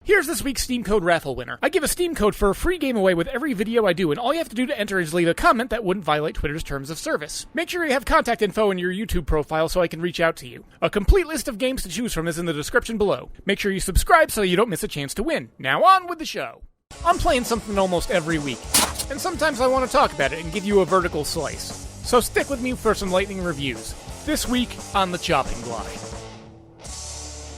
Here's this week's Steam Code Raffle winner. I give a Steam code for a free game away with every video I do, and all you have to do to enter is leave a comment that wouldn't violate Twitter's terms of service. Make sure you have contact info in your YouTube profile so I can reach out to you. A complete list of games to choose from is in the description below. Make sure you subscribe so you don't miss a chance to win. Now on with the show. I'm playing something almost every week, and sometimes I want to talk about it and give you a vertical slice. So stick with me for some lightning reviews. This week on the chopping block.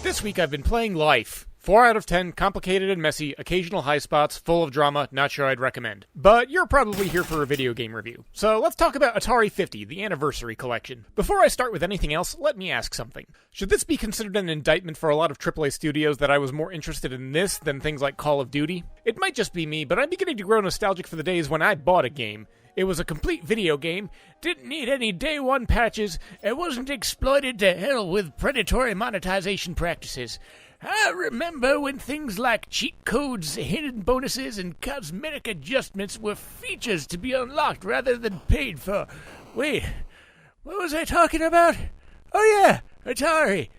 This week I've been playing Life. 4 out of 10, complicated and messy, occasional high spots, full of drama, not sure I'd recommend. But you're probably here for a video game review. So let's talk about Atari 50, the Anniversary Collection. Before I start with anything else, let me ask something. Should this be considered an indictment for a lot of AAA studios that I was more interested in this than things like Call of Duty? It might just be me, but I'm beginning to grow nostalgic for the days when I bought a game. It was a complete video game, didn't need any day one patches, and wasn't exploited to hell with predatory monetization practices. I remember when things like cheat codes, hidden bonuses, and cosmetic adjustments were features to be unlocked rather than paid for. Wait, what was I talking about? Oh yeah, Atari.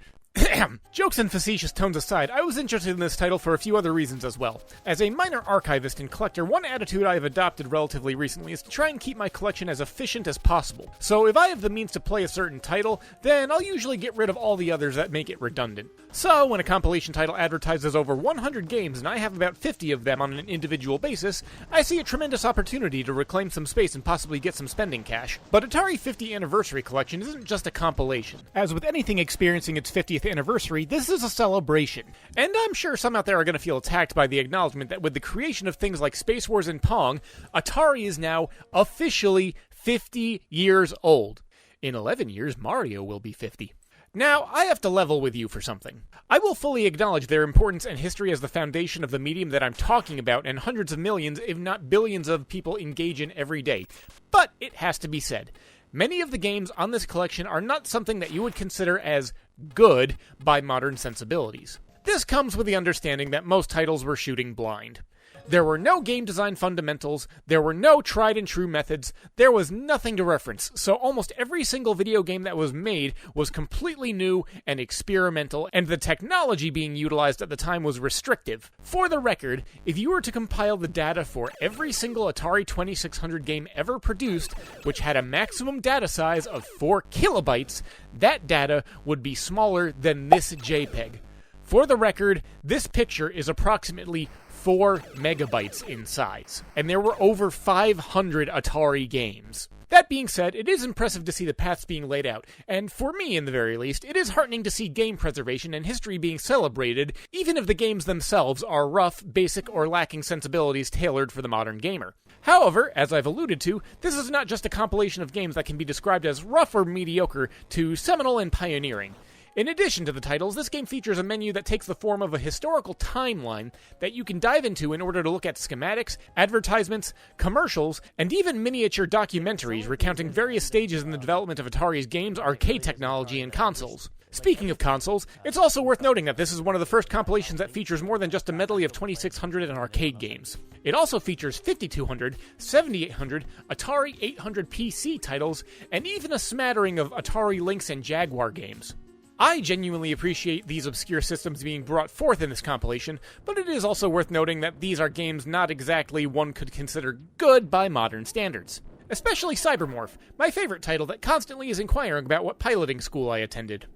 Jokes and facetious tones aside, I was interested in this title for a few other reasons as well. As a minor archivist and collector, one attitude I have adopted relatively recently is to try and keep my collection as efficient as possible. So if I have the means to play a certain title, then I'll usually get rid of all the others that make it redundant. So when a compilation title advertises over 100 games and I have about 50 of them on an individual basis, I see a tremendous opportunity to reclaim some space and possibly get some spending cash. But Atari 50 Anniversary Collection isn't just a compilation. As with anything experiencing its 50th anniversary, this is a celebration. And I'm sure some out there are going to feel attacked by the acknowledgement that with the creation of things like Space Wars and Pong, Atari is now officially 50 years old. In 11 years, Mario will be 50. Now, I have to level with you for something. I will fully acknowledge their importance and history as the foundation of the medium that I'm talking about and hundreds of millions, if not billions of people engage in every day. But it has to be said. Many of the games on this collection are not something that you would consider as good by modern sensibilities. This comes with the understanding that most titles were shooting blind. There were no game design fundamentals, there were no tried and true methods, there was nothing to reference, so almost every single video game that was made was completely new and experimental, and the technology being utilized at the time was restrictive. For the record, if you were to compile the data for every single Atari 2600 game ever produced, which had a maximum data size of 4 kilobytes, that data would be smaller than this JPEG. For the record, this picture is approximately 4 megabytes in size, and there were over 500 Atari games. That being said, it is impressive to see the paths being laid out, and for me, in the very least, it is heartening to see game preservation and history being celebrated, even if the games themselves are rough, basic, or lacking sensibilities tailored for the modern gamer. However, as I've alluded to, this is not just a compilation of games that can be described as rough or mediocre to seminal and pioneering. In addition to the titles, this game features a menu that takes the form of a historical timeline that you can dive into in order to look at schematics, advertisements, commercials, and even miniature documentaries recounting various stages in the development of Atari's games, arcade technology, and consoles. Speaking of consoles, it's also worth noting that this is one of the first compilations that features more than just a medley of 2600 and arcade games. It also features 5200, 7800, Atari 800 PC titles, and even a smattering of Atari Lynx and Jaguar games. I genuinely appreciate these obscure systems being brought forth in this compilation, but it is also worth noting that these are games not exactly one could consider good by modern standards. Especially Cybermorph, my favorite title that constantly is inquiring about what piloting school I attended.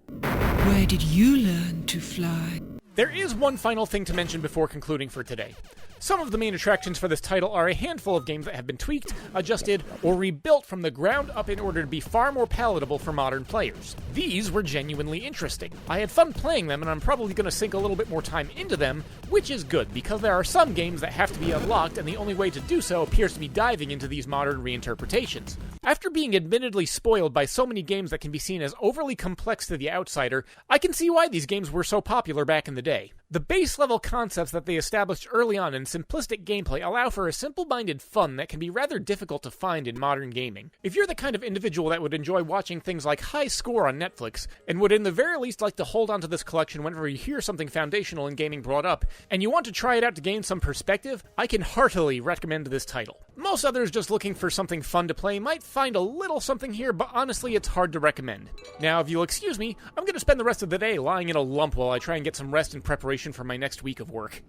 Where did you learn to fly? There is one final thing to mention before concluding for today. Some of the main attractions for this title are a handful of games that have been tweaked, adjusted, or rebuilt from the ground up in order to be far more palatable for modern players. These were genuinely interesting. I had fun playing them, and I'm probably going to sink a little bit more time into them, which is good, because there are some games that have to be unlocked, and the only way to do so appears to be diving into these modern reinterpretations. After being admittedly spoiled by so many games that can be seen as overly complex to the outsider, I can see why these games were so popular back in the day. The base-level concepts that they established early on in simplistic gameplay allow for a simple-minded fun that can be rather difficult to find in modern gaming. If you're the kind of individual that would enjoy watching things like High Score on Netflix, and would in the very least like to hold onto this collection whenever you hear something foundational in gaming brought up, and you want to try it out to gain some perspective, I can heartily recommend this title. Most others just looking for something fun to play might find a little something here, but honestly it's hard to recommend. Now, if you'll excuse me, I'm going to spend the rest of the day lying in a lump while I try and get some rest in preparation preparation for my next week of work.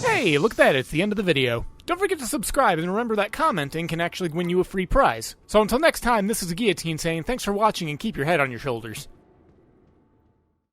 Hey, look at that, it's the end of the video. Don't forget to subscribe, and remember that commenting can actually win you a free prize. So until next time, this is Gheeotine saying thanks for watching and keep your head on your shoulders.